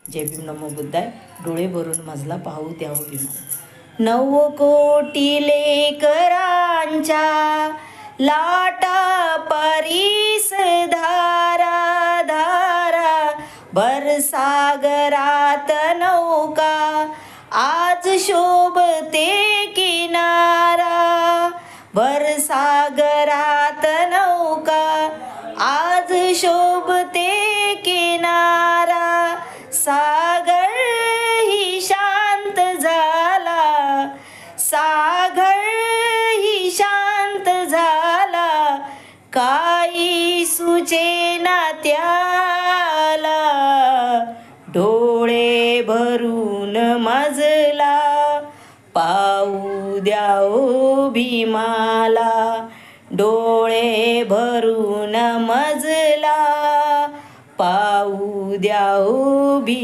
जय भीम नमो बुद्धाय. डोळे भरून मजला पाहू द्यावं भीमा. 9 कोटी लेकरांच्या लाटा परीस धारा धारा भरसागरात नौका आज शोभते किनारा. भरसागरात नौका आज शोभते किनारा. सागर ही शांत झाला, सागर ही शांत झाला, काही सुचेना त्याला. डोळे भरून मजला पाहू द्या ओ भीमाला. डोळे भरून मजला पाहू द्या ओ